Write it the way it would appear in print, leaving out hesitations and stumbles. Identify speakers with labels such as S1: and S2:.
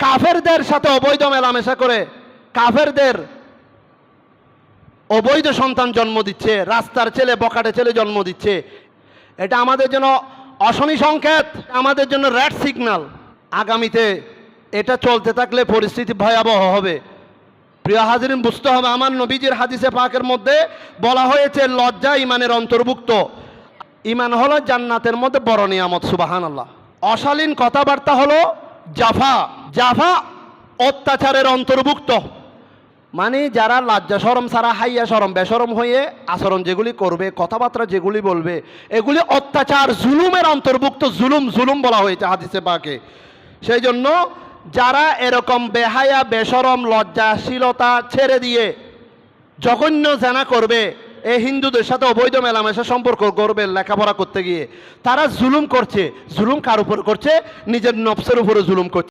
S1: কাফেরদের সাথে অবৈধ মেলামেশা করে কাফেরদের অবৈধ সন্তান জন্ম দিচ্ছে, রাস্তার ছেলে বখাটে ছেলে জন্ম দিচ্ছে। এটা আমাদের জন্য অশনি সংকেত, আমাদের জন্য রেড সিগন্যাল। আগামীতে এটা চলতে থাকলে পরিস্থিতি ভয়াবহ হবে। প্রিয় হাজিরিন, বুঝতে হবে আমার নবীজির হাদিসে পাকের মধ্যে বলা হয়েছে লজ্জা ইমানের অন্তর্ভুক্ত। ইমান হলো জান্নাতের মধ্যে বড় নিয়ামত, সুবহানাল্লাহ। অশালীন কথাবার্তা হলো জাফা, জাফা অত্যাচারের অন্তর্ভুক্ত। মানে যারা লজ্জা শরম ছাড়া হাইয়া শরম বেশরম হয়ে আচরণ যেগুলি করবে, কথাবার্তা যেগুলি বলবে, এগুলি অত্যাচার জুলুমের অন্তর্ভুক্ত। জুলুম জুলুম বলা হয়েছে হাদিসে পাকে। সেই জন্য যারা এরকম বেহায়া বেশরম লজ্জাশীলতা ছেড়ে দিয়ে জঘন্য জেনা করবে, এই হিন্দুদের সাথে অবৈধ মেলামেশা সম্পর্ক করবে লেখাপড়া করতে গিয়ে, তারা জুলুম করছে। জুলুম কার উপর করছে? নিজের নফসের উপরে জুলুম করছে।